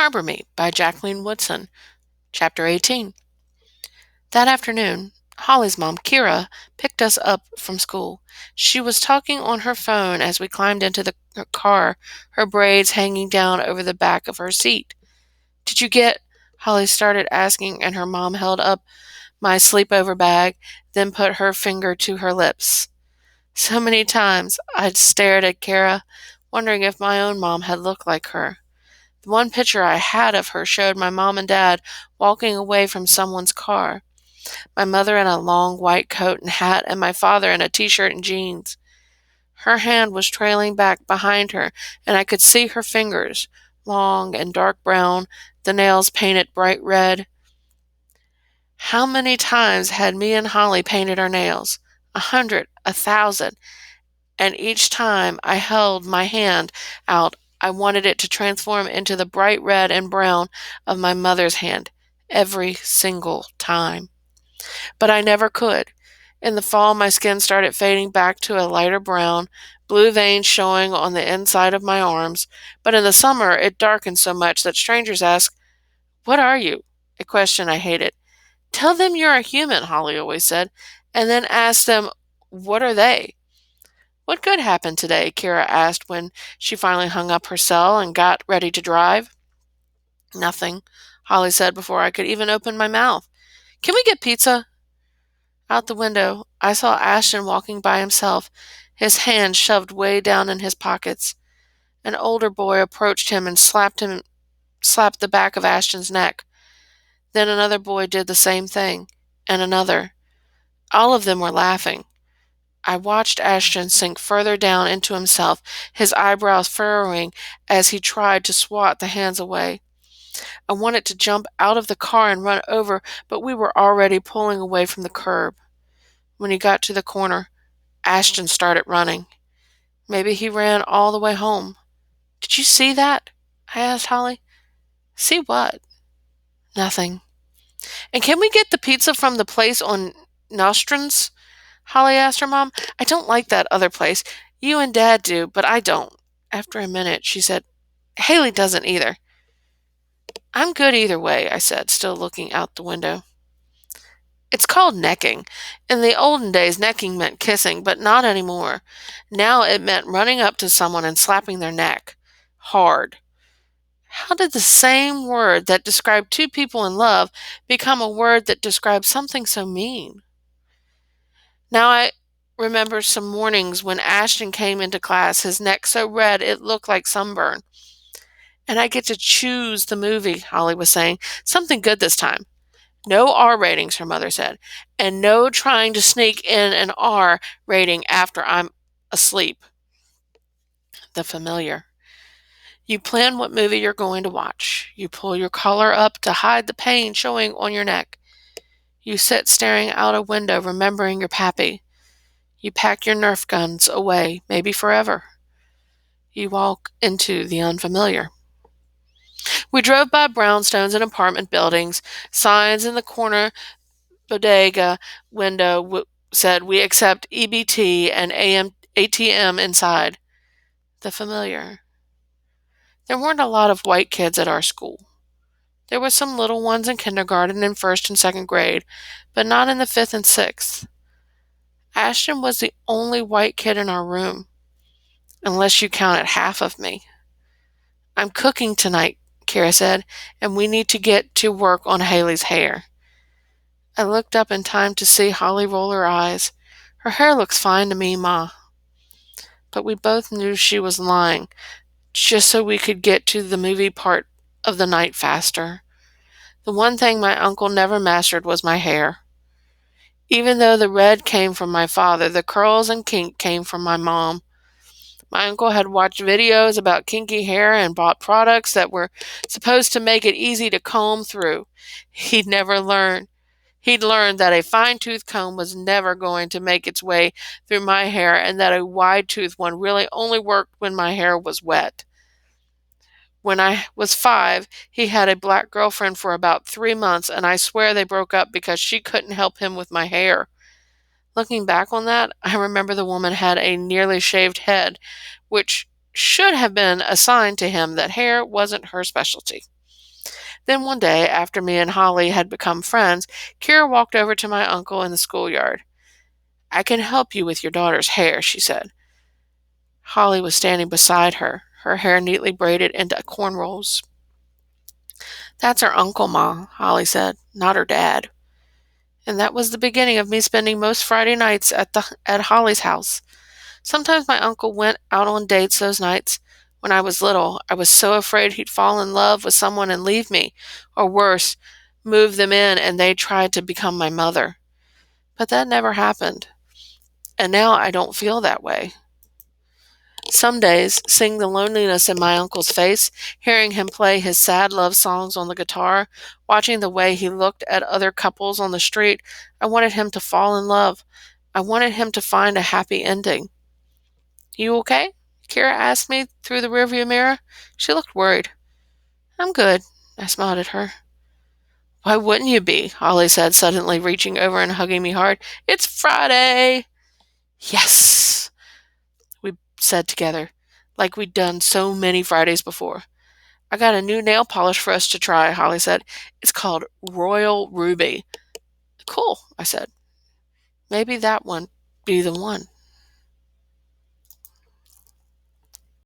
Harbor Meet by Jacqueline Woodson, Chapter 18. That afternoon, Holly's mom, Kira, picked us up from school. She was talking on her phone as we climbed into the car, her braids hanging down over the back of her seat. "Did you get?" Holly started asking, and her mom held up my sleepover bag, then put her finger to her lips. So many times I'd stared at Kira, wondering if my own mom had looked like her. The one picture I had of her showed my mom and dad walking away from someone's car. My mother in a long white coat and hat, and my father in a t-shirt and jeans. Her hand was trailing back behind her, and I could see her fingers, long and dark brown, the nails painted bright red. How many times had me and Holly painted our nails? 100, 1,000. And each time I held my hand out, I wanted it to transform into the bright red and brown of my mother's hand, every single time. But I never could. In the fall, my skin started fading back to a lighter brown, blue veins showing on the inside of my arms, but in the summer it darkened so much that strangers asked, "What are you?" A question I hated. "Tell them you're a human," Holly always said, and then ask them, "What are they?" "What good happened today?" Kira asked when she finally hung up her cell and got ready to drive. "Nothing," Holly said before I could even open my mouth. "Can we get pizza?" Out the window, I saw Ashton walking by himself, his hands shoved way down in his pockets. An older boy approached him and slapped the back of Ashton's neck. Then another boy did the same thing, and another. All of them were laughing. I watched Ashton sink further down into himself, his eyebrows furrowing as he tried to swat the hands away. I wanted to jump out of the car and run over, but we were already pulling away from the curb. When he got to the corner, Ashton started running. Maybe he ran all the way home. "Did you see that?" I asked Holly. "See what?" "Nothing." "And can we get the pizza from the place on Nostrand's?" Holly asked her mom. "I don't like that other place. You and Dad do, but I don't." After a minute, she said, "Haley doesn't either." "I'm good either way," I said, still looking out the window. "It's called necking. In the olden days, necking meant kissing, but not anymore. Now it meant running up to someone and slapping their neck. Hard." How did the same word that described two people in love become a word that describes something so mean? Now I remember some mornings when Ashton came into class, his neck so red it looked like sunburn. "And I get to choose the movie," Holly was saying. "Something good this time." "No R ratings," her mother said. "And no trying to sneak in an R rating after I'm asleep." The familiar. You plan what movie you're going to watch. You pull your collar up to hide the pain showing on your neck. You sit staring out a window remembering your pappy. You pack your Nerf guns away, maybe forever. You walk into the unfamiliar. We drove by brownstones and apartment buildings. Signs in the corner bodega window said, "We accept EBT and ATM inside." The familiar. There weren't a lot of white kids at our school. There were some little ones in kindergarten and first and second grade, but not in the fifth and sixth. Ashton was the only white kid in our room, unless you counted half of me. "I'm cooking tonight," Kara said, "and we need to get to work on Haley's hair." I looked up in time to see Holly roll her eyes. "Her hair looks fine to me, Ma." But we both knew she was lying, just so we could get to the movie part of the night faster. The one thing my uncle never mastered was my hair. Even though the red came from my father, the curls and kink came from my mom. My uncle had watched videos about kinky hair and bought products that were supposed to make it easy to comb through. He'd never learned. He'd learned that a fine-tooth comb was never going to make its way through my hair and that a wide-tooth one really only worked when my hair was wet. When I was 5, he had a black girlfriend for about 3 months, and I swear they broke up because she couldn't help him with my hair. Looking back on that, I remember the woman had a nearly shaved head, which should have been a sign to him that hair wasn't her specialty. Then one day, after me and Holly had become friends, Kira walked over to my uncle in the schoolyard. I can help you with your daughter's hair, she said. Holly was standing beside her, her hair neatly braided into cornrows. That's her uncle, Ma, Holly said, not her dad. And that was the beginning of me spending most Friday nights at Holly's house. Sometimes my uncle went out on dates those nights. When I was little, I was so afraid he'd fall in love with someone and leave me, or worse, move them in and they tried to become my mother. But that never happened. And now I don't feel that way. Some days, seeing the loneliness in my uncle's face, hearing him play his sad love songs on the guitar, watching the way he looked at other couples on the street, I wanted him to fall in love. I wanted him to find a happy ending. You okay? Kira asked me through the rearview mirror. She looked worried. I'm good, I smiled at her. Why wouldn't you be? Holly said, suddenly reaching over and hugging me hard. It's Friday! Yes, we said together, like we'd done so many Fridays before. I got a new nail polish for us to try, Holly said. It's called Royal Ruby. Cool, I said. Maybe that one be the one.